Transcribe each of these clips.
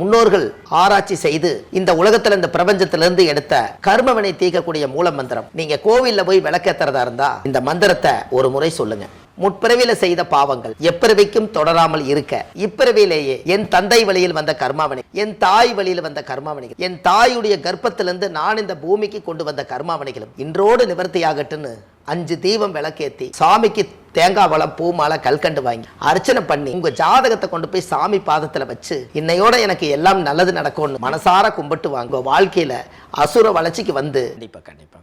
முன்னோர்கள் ஆராய்ச்சி செய்து இந்த உலகத்துல இந்த பிரபஞ்சத்திலிருந்து எடுத்த கர்மவினை தீர்க்கக்கூடிய மூல மந்திரம். நீங்க கோவில்ல போய் விளக்கேத்துறதா இருந்தா இந்த மந்திரத்தை ஒரு முறை சொல்லுங்க. முற்பிறவியில செய்த பாவங்கள் எப்பிறவிக்கும் தொடராமல் இருக்க இப்பிறவியிலேயே என் தந்தை வழியில் வந்த கர்மாவினை, என் தாய் வழியில் வந்த கர்மாவினைகள், என் தாயுடைய கர்ப்பத்திலிருந்து நான் இந்த பூமிக்கு கொண்டு வந்த கர்மாவினைகளும் இன்றோடு நிவர்த்தியாகட்டுன்னு 5 தீபம் விளக்கேத்தி சாமிக்கு தேங்காய் வளம் பூ மாலை கல்கண்டு வாங்கி அர்ச்சனை பண்ணி உங்க ஜாதகத்தை கொண்டு போய் சாமி பாதத்துல வச்சு இன்னையோட எனக்கு எல்லாம் நல்லது நடக்கும்னு மனசார கும்பிட்டு வாங்க. வாழ்க்கையில அசுர வளர்ச்சிக்கு வந்து கண்டிப்பா.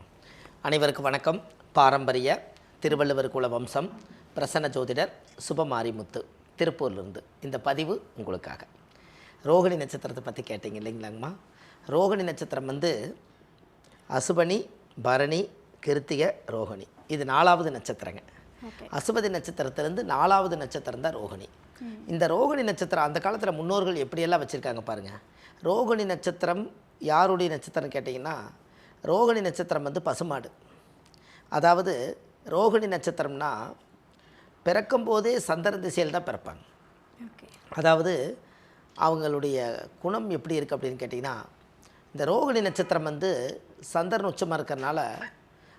அனைவருக்கும் வணக்கம். பாரம்பரிய திருவள்ளுவர் குல வம்சம் பிரசன்ன ஜோதிடர் சுபமாரிமுத்து திருப்பூர்லேருந்து இந்த பதிவு உங்களுக்காக. ரோகிணி நட்சத்திரத்தை பற்றி கேட்டீங்க இல்லைங்களாங்கம்மா. ரோகிணி நட்சத்திரம் வந்து அசுபனி, பரணி, கிருத்திகை, ரோகிணி, இது 4வது நட்சத்திரங்க. அசுபதி நட்சத்திரத்திலேருந்து 4வது நட்சத்திரம் தான் ரோகிணி. இந்த ரோகிணி நட்சத்திரம் அந்த காலத்தில் முன்னோர்கள் எப்படியெல்லாம் வச்சுருக்காங்க பாருங்கள். ரோகிணி நட்சத்திரம் யாருடைய நட்சத்திரம் கேட்டிங்கன்னா, ரோகிணி நட்சத்திரம் வந்து பசுமாடு. அதாவது ரோகிணி நட்சத்திரம்னா பிறக்கும்போதே சந்திர திசையில் தான் பிறப்பாங்க. அதாவது அவங்களுடைய குணம் எப்படி இருக்குது அப்படின்னு கேட்டிங்கன்னா, இந்த ரோகிணி நட்சத்திரம் வந்து சந்திரன் உச்சமாக இருக்கிறனால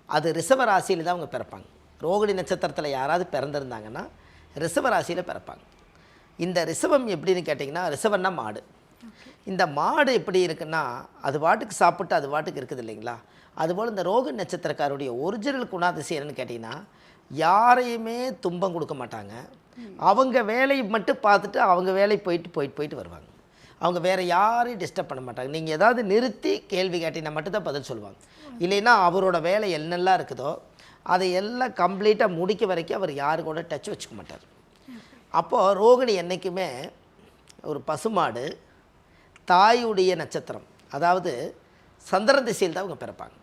அது ரிஷப ராசியில் தான் அவங்க பிறப்பாங்க. ரோகிணி நட்சத்திரத்தில் யாராவது பிறந்திருந்தாங்கன்னா ரிஷப ராசியில் பிறப்பாங்க. இந்த ரிஷபம் எப்படின்னு கேட்டிங்கன்னா, ரிஷபன்னா மாடு. இந்த மாடு எப்படி இருக்குன்னா அது பாட்டுக்கு சாப்பிட்டு அது பாட்டுக்கு இருக்குது இல்லைங்களா. அதுபோல் இந்த ரோகிணி நட்சத்திரக்காருடைய ஒரிஜினல் குணாதிசயம் என்னன்னு கேட்டிங்கன்னா, யாரையுமே துன்பம் கொடுக்க மாட்டாங்க. அவங்க வேலையை மட்டும் பார்த்துட்டு அவங்க வேலைக்கு போயிட்டு வருவாங்க. அவங்க வேறு யாரையும் டிஸ்டர்ப் பண்ண மாட்டாங்க. நீங்கள் ஏதாவது நிறுத்தி கேள்வி கேட்டிங்கன்னா மட்டும்தான் பதில் சொல்லுவாங்க. இல்லைன்னா அவரோட வேலை என்னெல்லாம் இருக்குதோ அதை எல்லாம் கம்ப்ளீட்டாக முடிக்க வரைக்கும் அவர் யாரு கூட டச் வச்சுக்க மாட்டார். அப்போது ரோகிணி என்றைக்குமே ஒரு பசுமாடு, தாயுடைய நட்சத்திரம், அதாவது சந்திரன் திசையில் தான் அவங்க பிறப்பாங்க.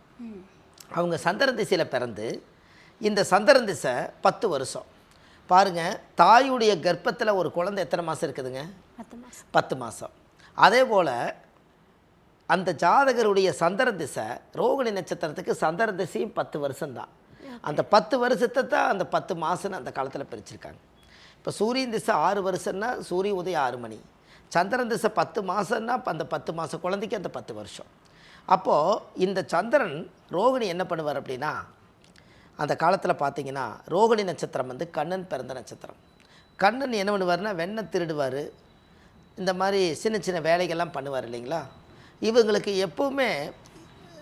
அவங்க சந்திரன் திசையில் பிறந்து இந்த சந்திரன் திசை 10 வருஷம் பாருங்கள். தாயுடைய கர்ப்பத்தில் ஒரு குழந்தை எத்தனை மாதம் இருக்குதுங்க? 10 மாதம். அதே போல் அந்த ஜாதகருடைய சந்திரன் திசை ரோகிணி நட்சத்திரத்துக்கு சந்திரன் திசையும் 10 வருஷம்தான். அந்த 10 வருஷத்தை தான் அந்த 10 மாதம்னு அந்த காலத்தில் பிரிச்சிருக்காங்க. இப்போ சூரியன் திசை 6 வருஷம்னா சூரிய உதயம் 6 மணி, சந்திரன் திசை 10 மாதம்னா அந்த 10 மாதம் குழந்தைக்கு அந்த 10 வருஷம். அப்போது இந்த சந்திரன் ரோகிணி என்ன பண்ணுவார் அப்படின்னா, அந்த காலத்தில் பார்த்தீங்கன்னா ரோகிணி நட்சத்திரம் வந்து கண்ணன் பிறந்த நட்சத்திரம். கண்ணன் என்ன பண்ணுவார்னா வெண்ணெய் திருடுவார், இந்த மாதிரி சின்ன சின்ன வேலைகள்லாம் பண்ணுவார் இல்லைங்களா. இவங்களுக்கு எப்போவுமே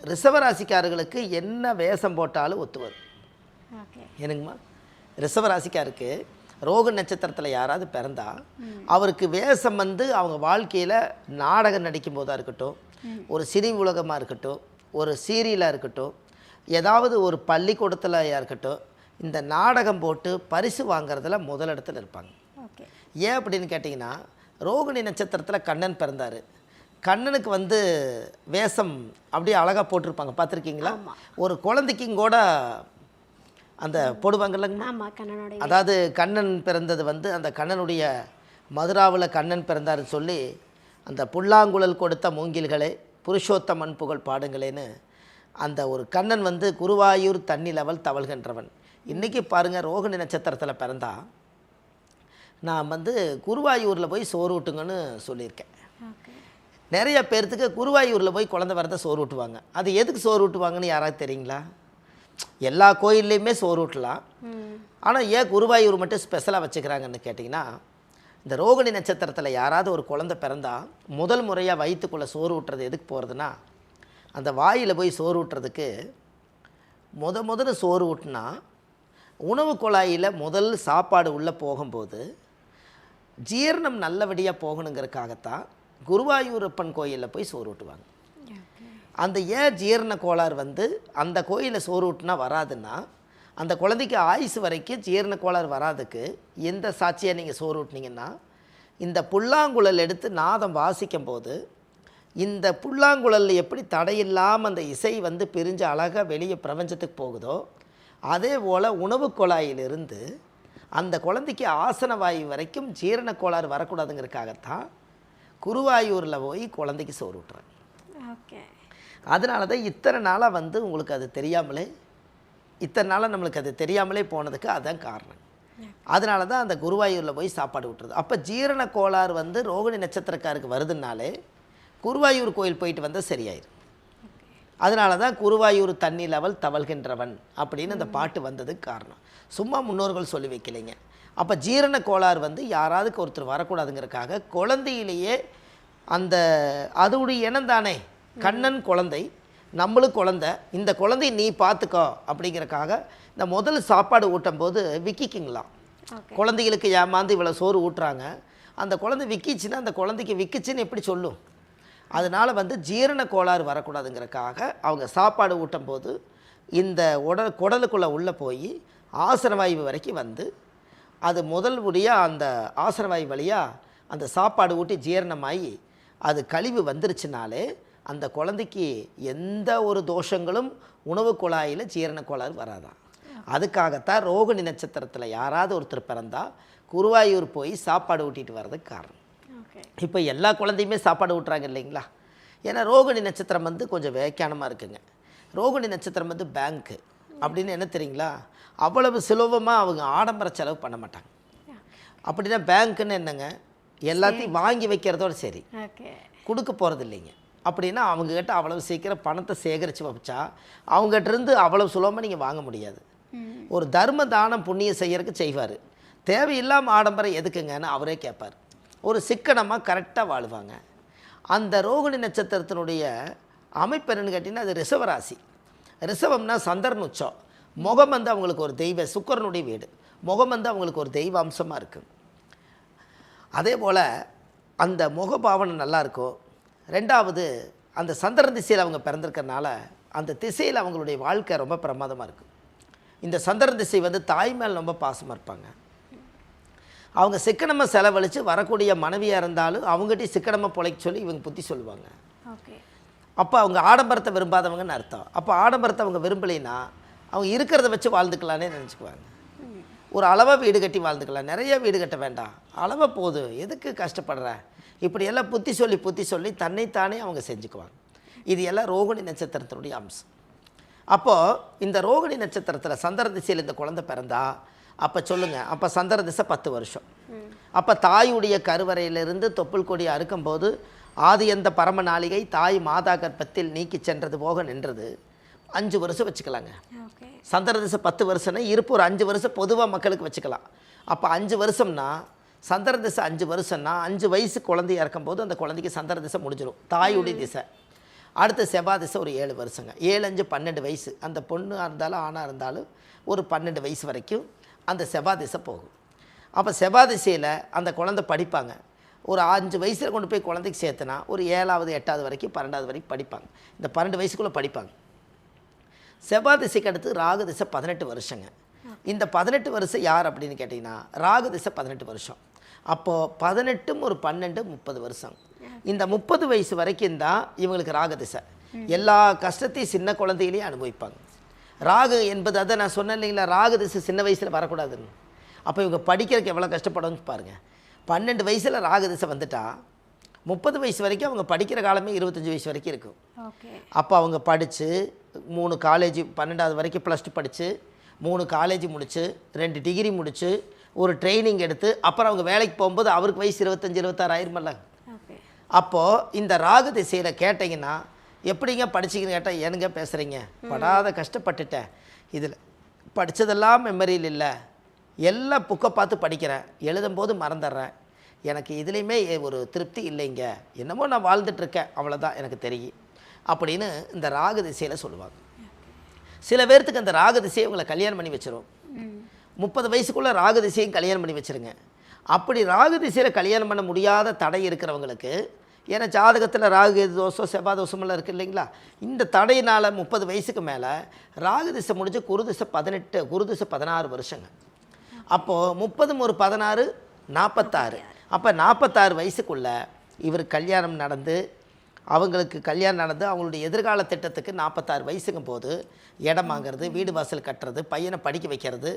ரிஷபராசிக்காரர்களுக்கு என்ன வேஷம் போட்டாலும் ஒத்துவார். என்னங்கம்மா, ரிஷபராசிக்காருக்கு ரோகிணி நட்சத்திரத்தில் யாராவது பிறந்தா அவருக்கு வேஷம் வந்து அவங்க வாழ்க்கையில் நாடகம் நடிக்கும் போதாக இருக்கட்டும், ஒரு சினி உலகமாக இருக்கட்டும், ஒரு சீரியலாக இருக்கட்டும், ஏதாவது ஒரு பள்ளிக்கூடத்தில் இருக்கட்டும், இந்த நாடகம் போட்டு பரிசு வாங்கிறதுல முதலிடத்தில் இருப்பாங்க. ஏன் அப்படின்னு கேட்டிங்கன்னா, ரோகிணி நட்சத்திரத்தில் கண்ணன் பிறந்தார். கண்ணனுக்கு வந்து வேஷம் அப்படியே அழகாக போட்டிருப்பாங்க, பார்த்துருக்கீங்களா? ஒரு குழந்தைக்கும் கூட அந்த போடுவாங்க இல்லைங்கம்மா. அதாவது கண்ணன் பிறந்தது வந்து அந்த கண்ணனுடைய மதுராவில் கண்ணன் பிறந்தாருன்னு சொல்லி அந்த புல்லாங்குழல் கொடுத்த மூங்கில்களே புருஷோத்தமன் புகழ் பாடுங்களேன்னு அந்த ஒரு கண்ணன் வந்து குருவாயூர் தண்ணி லெவல் தவழ்கின்றவன். இன்றைக்கி பாருங்கள், ரோகிணி நட்சத்திரத்தில் பிறந்தா நான் வந்து குருவாயூரில் போய் சோறு ஊட்டுங்கன்னு சொல்லியிருக்கேன். நிறைய பேர்த்துக்கு குருவாயூரில் போய் குழந்தை வரத சோறு ஊட்டுவாங்க. அது எதுக்கு சோறு ஊட்டுவாங்கன்னு யாராவது தெரியுங்களா? எல்லா கோயில்லையுமே சோறு ஊட்டலாம், ஆனால் ஏன் குருவாயூர் மட்டும் ஸ்பெஷலாக வச்சுக்கிறாங்கன்னு கேட்டிங்கன்னா, இந்த ரோகிணி நட்சத்திரத்தில் யாராவது ஒரு குழந்தை பிறந்தா முதல் முறையாக வயிற்றுக்குள்ளே சோறு ஊட்டுறது எதுக்கு போகிறதுனா, அந்த வாயில் போய் சோறு ஊட்டுறதுக்கு முதல்ல சோறு ஊட்டினா உணவு குழாயில் முதல் சாப்பாடு உள்ளே போகும்போது ஜீரணம் நல்லபடியாக போகணுங்கிறதுக்காகத்தான் குருவாயூரப்பன் கோயிலில் போய் சோறு ஊட்டுவாங்க. அந்த ஏன் ஜீரண கோளாறு வந்து அந்த கோயிலில் சோறு ஊட்டினா வராதுன்னா, அந்த குழந்தைக்கு ஆயுசு வரைக்கும் ஜீரண கோளாறு வராதுக்கு எந்த சாட்சியாக நீங்கள் சோறு ஊட்டினீங்கன்னா, இந்த புல்லாங்குழல் எடுத்து நாதம் வாசிக்கும் போது இந்த புல்லாங்குழல் எப்படி தடையில்லாமல் அந்த இசை வந்து பிரிஞ்சு அழகாக வெளியே பிரபஞ்சத்துக்கு போகுதோ, அதே போல் உணவு குழாயிலிருந்து அந்த குழந்தைக்கு ஆசன வாயு வரைக்கும் ஜீரண கோளாறு வரக்கூடாதுங்கிறதுக்காகத்தான் குருவாயூரில் போய் குழந்தைக்கு சோறு ஊட்டுறாங்க. அதனால தான் இத்தனை நாளாக வந்து உங்களுக்கு அது தெரியாமலே, இத்தனை நாளாக நம்மளுக்கு அது தெரியாமலே போனதுக்கு அதுதான் காரணம். அதனால தான் அந்த குருவாயூரில் போய் சாப்பாடு விட்டுறது. அப்போ ஜீரண கோளாறு வந்து ரோகிணி நட்சத்திரக்காருக்கு வருதுனாலே குருவாயூர் கோயில் போயிட்டு வந்தால் சரியாயிரும். அதனால தான் குருவாயூர் தண்ணி லெவல் தவழ்கின்றவன் அப்படின்னு அந்த பாட்டு வந்ததுக்கு காரணம். சும்மா முன்னோர்கள் சொல்லி வைக்கலைங்க. அப்போ ஜீரண கோளாறு வந்து யாராவதுக்கு ஒருத்தர் வரக்கூடாதுங்கிறதுக்காக குழந்தையிலேயே அந்த அதோடைய இனம் தானே, கண்ணன் குழந்தை, நம்மளும் குழந்தை, இந்த குழந்தைய நீ பார்த்துக்கோ அப்படிங்கிறக்காக இந்த முதல் சாப்பாடு ஊட்டும் போது விக்கிக்குங்களாம். குழந்தைகளுக்கு ஏமாந்து இவ்வளோ சோறு ஊட்டுறாங்க, அந்த குழந்தை விக்கிச்சுன்னா அந்த குழந்தைக்கு விக்கிச்சுன்னு எப்படி சொல்லும்? அதனால் வந்து ஜீரண கோளாறு வரக்கூடாதுங்கிறக்காக அவங்க சாப்பாடு ஊட்டும் போது இந்த குடலுக்குள்ளே உள்ளே போய் ஆசனவாயு வரைக்கும் வந்து அது முதல் முடியாக அந்த ஆசனவாயு வழியாக அந்த சாப்பாடு ஊட்டி ஜீரணமாகி அது கழிவு வந்துருச்சுனாலே அந்த குழந்தைக்கு எந்த ஒரு தோஷங்களும் உணவு குழாயில் ஜீரண கோளாறு வராதான். அதுக்காகத்தான் ரோகிணி நட்சத்திரத்தில் யாராவது ஒருத்தர் பிறந்தால் குருவாயூர் போய் சாப்பாடு ஊட்டிட்டு வர்றதுக்கு காரணம். இப்போ எல்லா குழந்தையுமே சாப்பாடு ஊட்டுறாங்க இல்லைங்களா? ஏன்னா ரோகிணி நட்சத்திரம் வந்து கொஞ்சம் வியாக்கியானமாக இருக்குங்க. ரோகிணி நட்சத்திரம் வந்து பேங்க்கு அப்படின்னு என்ன தெரியுங்களா? அவ்வளவு சுலபமாக அவங்க ஆடம்பர செலவு பண்ண மாட்டாங்க. அப்படின்னா பேங்க்குன்னு என்னங்க, எல்லாத்தையும் வாங்கி வைக்கிறதோட சரி, கொடுக்க போகிறது இல்லைங்க. அப்படின்னா அவங்கக்கிட்ட அவ்வளவு சீக்கிரம் பணத்தை சேகரித்து வச்சா அவங்ககிட்டருந்து அவ்வளவு சுலபமாக நீங்கள் வாங்க முடியாது. ஒரு தர்ம தானம் புண்ணியம் செய்யறதுக்கு செய்வார், தேவையில்லாமல் ஆடம்பரம் எதுக்குங்கன்னு அவரே கேட்பார். ஒரு சிக்கனமாக கரெக்டாக வாழ்வாங்க. அந்த ரோகிணி நட்சத்திரத்தினுடைய அமைப்பு என்னன்னு கேட்டிங்கன்னா அது ரிஷவராசி. ரிஷவம்னா சந்திரன் உச்சம். முகம் வந்து அவங்களுக்கு ஒரு தெய்வ, சுக்கிரனுடைய வீடு, முகம் வந்து அவங்களுக்கு ஒரு தெய்வ அம்சமாக இருக்குது. அதே போல் அந்த முகபாவனை நல்லாயிருக்கும். ரெண்டாவது அந்த சந்திரன் திசையில் அவங்க பிறந்திருக்கிறனால அந்த திசையில் அவங்களுடைய வாழ்க்கை ரொம்ப பிரமாதமாக இருக்கும். இந்த சந்திரன் திசை வந்து தாய் மேல் ரொம்ப பாசமாக இருப்பாங்க. அவங்க சிக்கனமாக செலவழித்து வரக்கூடிய மனைவியாக இருந்தாலும் அவங்ககிட்ட சிக்கனமாக பிழைக்க சொல்லி இவங்க புத்தி சொல்லுவாங்க. அப்போ அவங்க ஆடம்பரத்தை விரும்பாதவங்கன்னு அர்த்தம். அப்போ ஆடம்பரத்தை அவங்க விரும்பலைன்னா அவங்க இருக்கிறத வச்சு வாழ்ந்துக்கலான்னே நினச்சிக்குவாங்க. ஒரு அளவாக வீடு கட்டி வாழ்ந்துக்கலாம், நிறைய வீடு கட்ட வேண்டாம், அளவாக போதும், எதுக்கு கஷ்டப்படுற, இப்படியெல்லாம் புத்தி சொல்லி தன்னைத்தானே அவங்க செஞ்சுக்குவாங்க. இது எல்லாம் ரோகிணி நட்சத்திரத்தினுடைய அம்சம். அப்போது இந்த ரோகிணி நட்சத்திரத்தில் சந்திர திசையில் இந்த குழந்தை பிறந்தா அப்போ சொல்லுங்கள், அப்போ சந்திர திசை 10 வருஷம். அப்போ தாயுடைய கருவறையிலிருந்து தொப்புள் கொடி அறுக்கும்போது ஆதி எந்த பரம நாளிகை தாய் மாதா கர்ப்பத்தில் நீக்கி சென்றது போக நின்றது 5 வருஷம் வச்சுக்கலாங்க. சந்திர திசை 10 வருஷம்னா இருப்பு ஒரு 5 வருஷம் பொதுவாக மக்களுக்கு வச்சுக்கலாம். அப்போ 5 வருஷம்னா சந்திர திசை 5 வருஷம்னா 5 வயசு குழந்தையாக இருக்கும்போது அந்த குழந்தைக்கு சந்திர திசை முடிஞ்சிடும், தாயுடைய திசை. அடுத்து செவ்வாய் திசை ஒரு 7 வருஷங்க, 7 5 12 வயசு. அந்த பொண்ணாக இருந்தாலும் ஆணாக இருந்தாலும் ஒரு 12 வயசு வரைக்கும் அந்த செவ்வாய் திசை போகும். அப்போ செவ்வாய் திசையில் அந்த குழந்தை படிப்பாங்க. ஒரு 5 வயசில் கொண்டு போய் குழந்தைக்கு சேர்த்துனா ஒரு 7வது 8வது வரைக்கும் 12வது வரைக்கும் படிப்பாங்க. இந்த 12 வயசுக்குள்ளே படிப்பாங்க. செவ்வாய் திசைக்கு அடுத்து ராகு திசை 18 வருஷங்க. இந்த 18 வருஷம் யார் அப்படின்னு கேட்டிங்கன்னா ராகு திசை 18 வருஷம். அப்போது 18 ஒரு 12 30 வருஷம். இந்த 30 வயசு வரைக்கும் தான் இவங்களுக்கு ராகு திசை. எல்லா கஷ்டத்தையும் சின்ன குழந்தையிலேயே அனுபவிப்பாங்க. ராகு என்பது அதை நான் சொன்னேன் இல்லைங்களா, ராகு திசை சின்ன வயசில் வரக்கூடாதுன்னு. அப்போ இவங்க படிக்கிறதுக்கு எவ்வளோ கஷ்டப்படணும்னு பாருங்கள். 12 வயசில் ராகு திசை வந்துட்டா 30 வயசு வரைக்கும் அவங்க படிக்கிற காலமே 25 வயசு வரைக்கும் இருக்கும். அப்போ அவங்க படித்து 3 காலேஜ் 12வது வரைக்கும் +2 படித்து 3 காலேஜ் முடித்து 2 டிகிரி முடித்து ஒரு ட்ரைனிங் எடுத்து அப்புறம் அவங்க வேலைக்கு போகும்போது அவருக்கு வயசு 25 26 ஆயிருமல்ல. அப்போது இந்த ராகு திசையில் கேட்டிங்கன்னா எப்படிங்க படிச்சிங்கன்னு கேட்டால் ஏனுங்க பேசுகிறீங்க, படாத கஷ்டப்பட்டுட்டேன், இதில் படித்ததெல்லாம் மெமரியில் இல்லை, எல்லாம் புக்கை பார்த்து படிக்கிறேன், எழுதும்போது மறந்துடுறேன், எனக்கு இதுலேயுமே ஒரு திருப்தி இல்லைங்க, என்னமோ நான் வாழ்ந்துட்டுருக்கேன், அவ்வளோதான் எனக்கு தெரியும் அப்படின்னு இந்த ராகு திசையில் சொல்லுவாங்க. சில பேர்த்துக்கு அந்த ராகு திசையை உங்களை கல்யாணம் பண்ணி வச்சிரும். 30 வயசுக்குள்ளே ராகு திசையும் கல்யாணம் பண்ணி வச்சுருங்க. அப்படி ராகு திசையில் கல்யாணம் பண்ண முடியாத தடை இருக்கிறவங்களுக்கு, ஏன்னா ஜாதகத்தில் ராகு தோஷம் செவ்வாய் தோஷமெல்லாம் இருக்குது இல்லைங்களா, இந்த தடையினால் 30 வயசுக்கு மேலே ராகு திசை முடிஞ்சு குரு திசை 18 குரு திசை 16 வருஷங்க. அப்போது 30 ஒரு 16 46. அப்போ 46 வயசுக்குள்ளே இவர் கல்யாணம் நடந்து அவங்களுடைய எதிர்கால திட்டத்துக்கு 46 வயசுக்கும் போது இடம் வாங்கிறது, வீடு வாசல் கட்டுறது, பையனை படிக்க வைக்கிறது,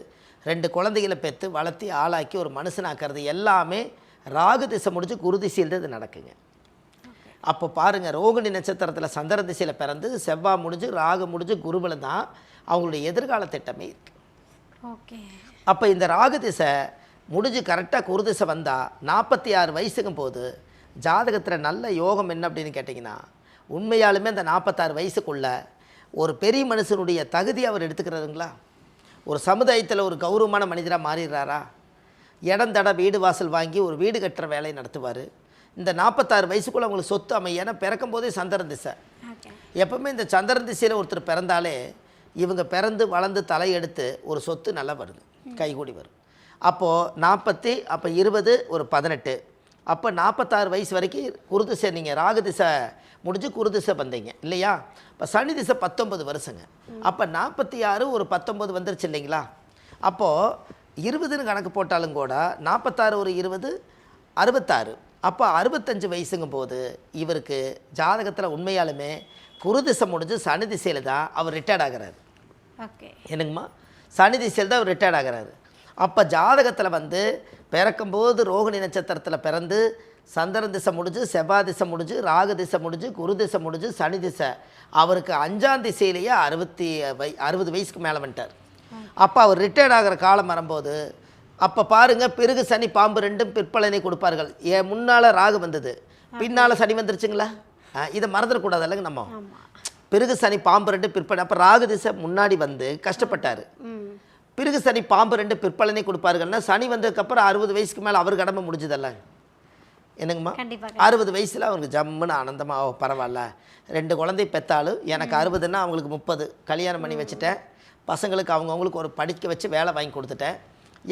2 குழந்தைகளை பெற்று வளர்த்தி ஆளாக்கி ஒரு மனுஷனாக்கிறது எல்லாமே ராகு திசை முடிஞ்சு குரு திசையில் இது நடக்குங்க. அப்போ பாருங்கள், ரோகிணி நட்சத்திரத்தில் சந்திர திசையில் பிறந்து செவ்வாய் முடிஞ்சு ராகு முடிஞ்சு குருவில் தான் அவங்களுடைய எதிர்கால திட்டமே இருக்குது. அப்போ இந்த ராகு திசை முடிஞ்சு கரெக்டாக குரு திசை வந்தால் 46 வயசுக்கும் போது ஜாதகத்தில் நல்ல யோகம் என்ன அப்படின்னு கேட்டிங்கன்னா, உண்மையாலுமே அந்த 46 வயசுக்குள்ள ஒரு பெரிய மனுஷனுடைய தகுதி அவர் எடுத்துக்கிறாருங்களா, ஒரு சமுதாயத்தில் ஒரு கௌரவமான மனிதராக மாறிடுறாரா, இடம் தட வீடு வாசல் வாங்கி ஒரு வீடு கட்டுற வேலையை நடத்துவார். இந்த 46 வயசுக்குள்ளே அவங்களுக்கு சொத்து அமையும். ஏன்னா பிறக்கும் போதே சந்திரன் திசை. எப்பவுமே இந்த சந்திரன் திசையில் ஒருத்தர் பிறந்தாலே இவங்க பிறந்து வளர்ந்து தலையெடுத்து ஒரு சொத்து நல்லா வருது, கைகூடி வரும். அப்போது அப்போ 20 ஒரு 18, அப்போ 46 வயசு வரைக்கும் குரு திசை, நீங்கள் ராகு திசை முடிஞ்சு குரு திசை வந்தீங்க இல்லையா. இப்போ சனி திசை 19 வருஷங்க. அப்போ 46 ஒரு 19 வந்துருச்சு இல்லைங்களா. அப்போது 20ன்னு கணக்கு போட்டாலும் கூட 46 ஒரு 20 66. அப்போ 65 வயசுங்கும் போது இவருக்கு ஜாதகத்தில் உண்மையாலுமே குரு திசை முடிஞ்சு சனி திசையில் தான் அவர் ரிட்டையர்ட் ஆகிறாரு. என்னங்கம்மா, சனி திசையில் தான் அவர் ரிட்டையர்ட் ஆகிறாரு. அப்போ ஜாதகத்தில் வந்து பிறக்கும்போது ரோகிணி நட்சத்திரத்தில் பிறந்து சந்திரன் திசை முடிஞ்சு செவ்வாய் திசை முடிஞ்சு ராகு திசை முடிஞ்சு குரு திசை முடிஞ்சு சனி திசை, அவருக்கு 5ஆம் திசையிலேயே 60 வயசுக்கு மேலே வந்துட்டார். அப்போ அவர் ரிட்டையர்ட் ஆகிற காலம் வரும்போது அப்போ பாருங்கள், பிறகு சனி பாம்பு ரெண்டும் பிற்பலனை கொடுப்பார்கள். ஏன் முன்னால் ராகு வந்தது, பின்னால் சனி வந்துருச்சுங்களா, இதை மறந்துடக்கூடாது இல்லைங்க நம்ம. பிறகு சனி பாம்பு ரெண்டு பிற்பலன். அப்போ ராகு திசை முன்னாடி வந்து கஷ்டப்பட்டார். பிறகு சனி பாம்பு ரெண்டு பிற்பலனை கொடுப்பார்கள்னா சனி வந்ததுக்கப்புறம் 60 வயசுக்கு மேலே அவர் கடமை முடிஞ்சதல்ல. என்னங்கம்மா, 60 வயசில் அவருக்கு ஜம்முன்னு ஆனந்தமாக பரவாயில்ல, 2 குழந்தை பெற்றாலும் எனக்கு 60ன்னா அவங்களுக்கு 30 கல்யாணம் பண்ணி வச்சுட்டேன், பசங்களுக்கு அவங்கவுங்களுக்கு ஒரு படிக்க வச்சு வேலை வாங்கி கொடுத்துட்டேன்,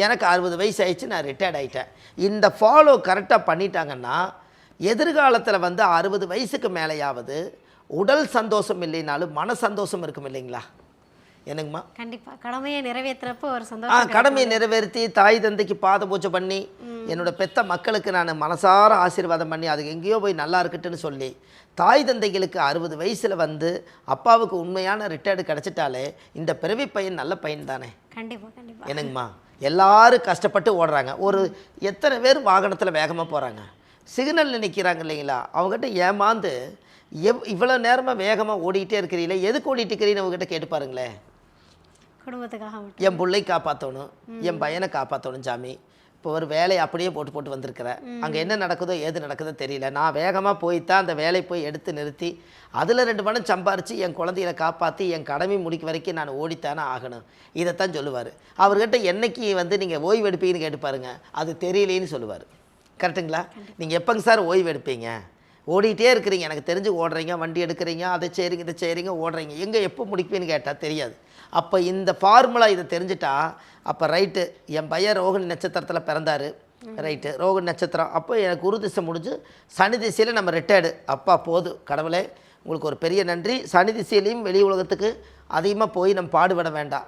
எனக்கு 60 வயசு ஆயிடுச்சு, நான் ரிட்டையர்ட் ஆகிட்டேன். இந்த ஃபாலோ கரெக்டாக பண்ணிட்டாங்கன்னா எதிர்காலத்தில் வந்து 60 வயசுக்கு மேலேயாவது உடல் சந்தோஷம் இல்லைனாலும் மன சந்தோஷம் இருக்கும் இல்லைங்களா. என்னங்கம்மா, கண்டிப்பாக கடமையை நிறைவேற்றுறப்போ ஒரு சந்தோஷம். கடமையை நிறைவேற்றி தாய் தந்தைக்கு பாத பூஜை பண்ணி என்னோட பெத்த மக்களுக்கு நான் மனசார ஆசீர்வாதம் பண்ணி அதுக்கு எங்கேயோ போய் நல்லா இருக்கட்டுன்னு சொல்லி தாய் தந்தைகளுக்கு 60 வயசில் வந்து அப்பாவுக்கு உண்மையான ரிட்டையர்டு கிடச்சிட்டாலே இந்த பிறவி பையன் நல்ல பையன் தானே. கண்டிப்பாக கண்டிப்பாக. என்னங்கம்மா, எல்லாரும் கஷ்டப்பட்டு ஓடுறாங்க. ஒரு எத்தனை பேர் வாகனத்தில் வேகமாக போகிறாங்க, சிக்னலில் நிற்கிறாங்க இல்லைங்களா, அவங்ககிட்ட ஏமாந்து இவ்வளோ நேரமாக வேகமாக ஓடிக்கிட்டே இருக்கிறீங்களே, எதுக்கு ஓடிட்டு இருக்கிறீன்னு அவங்ககிட்ட கேட்டு பாருங்களேன். குடும்பத்துக்காக, என் பிள்ளை காப்பாற்றணும், என் பையனை காப்பாற்றணும் சாமி, இப்போ ஒரு வேலையை அப்படியே போட்டு வந்திருக்கிறேன், அங்கே என்ன நடக்குதோ ஏது நடக்குதோ தெரியல, நான் வேகமாக போய்த்தான் அந்த வேலையை போய் எடுத்து நிறுத்தி அதில் 2 பணம் சம்பாரித்து என் குழந்தைகளை காப்பாற்றி என் கடமை முடிக்க வரைக்கும் நான் ஓடித்தானே ஆகணும், இதைத்தான் சொல்லுவார். அவர்கிட்ட என்னைக்கு வந்து நீங்கள் ஓய்வு எடுப்பீங்கன்னு கேட்டு பாருங்க, அது தெரியலேன்னு சொல்லுவார். கரெக்டுங்களா. நீங்கள் எப்போங்க சார் ஓய்வு எடுப்பீங்க, ஓடிட்டே இருக்கிறீங்க, எனக்கு தெரிஞ்சு ஓடுறீங்க, வண்டி எடுக்கிறீங்க, அதை செய்கிறீங்க இதை செய்கிறீங்க, ஓடுறீங்க, எங்கே எப்போ முடிப்பீன்னு கேட்டால் தெரியாது. அப்போ இந்த ஃபார்முலா இதை தெரிஞ்சுட்டா அப்போ ரைட்டு, என் பையன் ரோகிணி நட்சத்திரத்தில் பிறந்தார், ரைட்டு ரோகிணி நட்சத்திரம், அப்போ எனக்கு குரு திசை முடிஞ்சு சனி திசையில் நம்ம ரிட்டையர்டு, அப்பா போதும் கடவுளே உங்களுக்கு ஒரு பெரிய நன்றி, சனி திசையிலையும் வெளி உலகத்துக்கு அதிகமாக போய் நம்ம பாடுபட வேண்டாம்,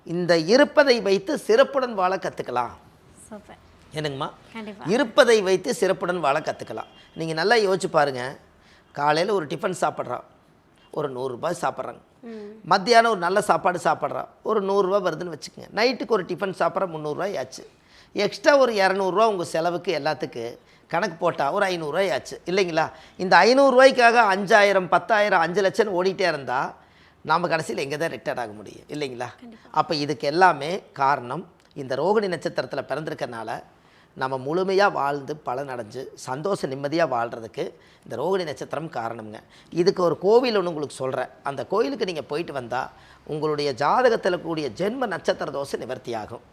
இந்த இருப்பதை வைத்து சிறப்புடன் வாழ கற்றுக்கலாம். என்னங்கம்மா, இருப்பதை வைத்து சிறப்புடன் வாழ கற்றுக்கலாம். நீங்கள் நல்லா யோசிச்சு பாருங்கள், காலையில் ஒரு டிஃபன் சாப்பிட்றோம், ஒரு 100 ரூபாய் சாப்பிட்றாங்க, மத்தியானம் ஒரு நல்ல சாப்பாடு சாப்பிட்றோம், ஒரு 100 ரூபா வருதுன்னு வச்சுக்கோங்க, நைட்டுக்கு ஒரு டிஃபன் சாப்பிட்ற 300 ரூபாய் ஆச்சு, எக்ஸ்ட்ரா ஒரு 200 ரூபா உங்கள் செலவுக்கு எல்லாத்துக்கு கணக்கு போட்டால் ஒரு 500 ரூபாய் ஆச்சு இல்லைங்களா. இந்த 500 ரூபாய்க்காக 5000 10,000 5 லட்சம் ஓடிட்டே இருந்தால் நாம் கடைசியில் எங்கே தான் ரிட்டையர்ட் ஆக முடியும் இல்லைங்களா. அப்போ இதுக்கு எல்லாமே காரணம் இந்த ரோகிணி நட்சத்திரத்தில் பிறந்திருக்கனால நம்ம முழுமையாக வாழ்ந்து பலனடைஞ்சு சந்தோஷம் நிம்மதியாக வாழ்கிறதுக்கு இந்த ரோகிணி நட்சத்திரம் காரணம்ங்க. இதுக்கு ஒரு கோவில் ஒன்று உங்களுக்கு சொல்கிறேன், அந்த கோயிலுக்கு நீங்கள் போயிட்டு வந்தால் உங்களுடைய ஜாதகத்தில் கூடிய ஜென்ம நட்சத்திர தோஷம் நிவர்த்தி ஆகும்.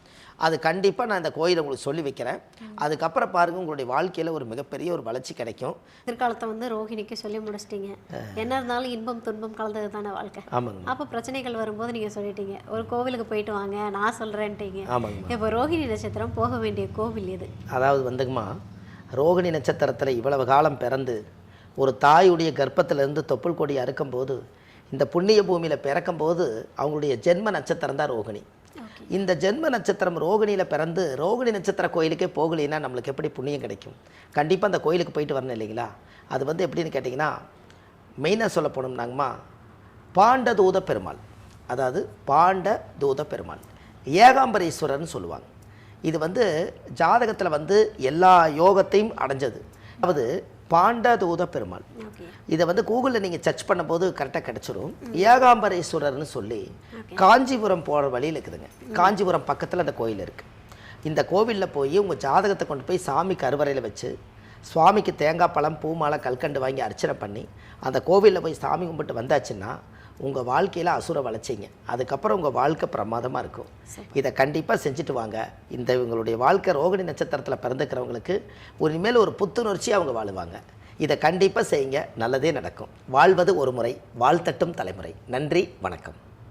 அது கண்டிப்பாக நான் இந்த கோயிலை உங்களுக்கு சொல்லி வைக்கிறேன். அதுக்கப்புறம் பாருங்கள், உங்களுடைய வாழ்க்கையில் ஒரு மிகப்பெரிய ஒரு வளர்ச்சி கிடைக்கும். எதிர்காலத்தை வந்து ரோகிணிக்கு சொல்லி முடிச்சிட்டிங்க. என்ன இருந்தாலும் இன்பம் துன்பம் கலந்தது தானே வாழ்க்கை. ஆமாங்க. அப்போ பிரச்சனைகள் வரும்போது நீங்கள் சொல்லிட்டீங்க ஒரு கோவிலுக்கு போயிட்டு வாங்க நான் சொல்கிறேன்ட்டீங்க. ஆமாங்க. இப்போ ரோகிணி நட்சத்திரம் போக வேண்டிய கோவில் எது? அதாவது வந்துங்கம்மா, ரோகிணி நட்சத்திரத்தில் இவ்வளவு காலம் பிறந்து ஒரு தாயுடைய கர்ப்பத்திலேருந்து தொப்புள் கொடி அறுக்கும்போது இந்த புண்ணிய பூமியில் பிறக்கும்போது அவங்களுடைய ஜென்ம நட்சத்திரம் தான் ரோகிணி. இந்த ஜென்ம நட்சத்திரம் ரோகிணியில் பிறந்து ரோகிணி நட்சத்திர கோயிலுக்கே போகலைன்னா நம்மளுக்கு எப்படி புண்ணியம் கிடைக்கும்? கண்டிப்பாக அந்த கோயிலுக்கு போயிட்டு வரணும் இல்லைங்களா. அது வந்து எப்படின்னு கேட்டிங்கன்னா, மெயினாக சொல்ல போனோம்னாங்கம்மா, பாண்ட தூத பெருமாள், அதாவது பாண்ட தூத பெருமாள் ஏகாம்பரேஸ்வரர்னு சொல்லுவாங்க. இது வந்து ஜாதகத்தில் வந்து எல்லா யோகத்தையும் அடைஞ்சது. அதாவது பாண்டதூத பெருமாள். ஓகே. இதை வந்து கூகுளில் நீங்கள் சர்ச் பண்ணும்போது கரெக்டாக கிடச்சிரும். ஏகாம்பரேஸ்வரர்னு சொல்லி காஞ்சிபுரம் போகிற வழியில் இருக்குதுங்க. காஞ்சிபுரம் பக்கத்தில் அந்த கோயில் இருக்குது. இந்த கோவிலில் போய் உங்கள் ஜாதகத்தை கொண்டு போய் சாமிக்கு அறுவரையில் வச்சு சுவாமிக்கு தேங்காய் பழம் பூ மாலை கல்கண்டு வாங்கி அர்ச்சனை பண்ணி அந்த கோவிலில் போய் சாமி கும்பிட்டு வந்தாச்சுன்னா உங்கள் வாழ்க்கையில் அசுர வளர்ச்சிங்க. அதுக்கப்புறம் உங்கள் வாழ்க்கை பிரமாதமாக இருக்கும். இதை கண்டிப்பாக செஞ்சுட்டு வாங்க. இந்த இவங்களுடைய வாழ்க்கை ரோகிணி நட்சத்திரத்தில் பிறந்துக்கிறவங்களுக்கு இனிமேல் ஒரு புத்துணர்ச்சி அவங்க வாழுவாங்க. இதை கண்டிப்பாக செய்யுங்க, நல்லதே நடக்கும். வாழ்வது ஒரு முறை, வாழ்த்தட்டும் தலைமுறை. நன்றி, வணக்கம்.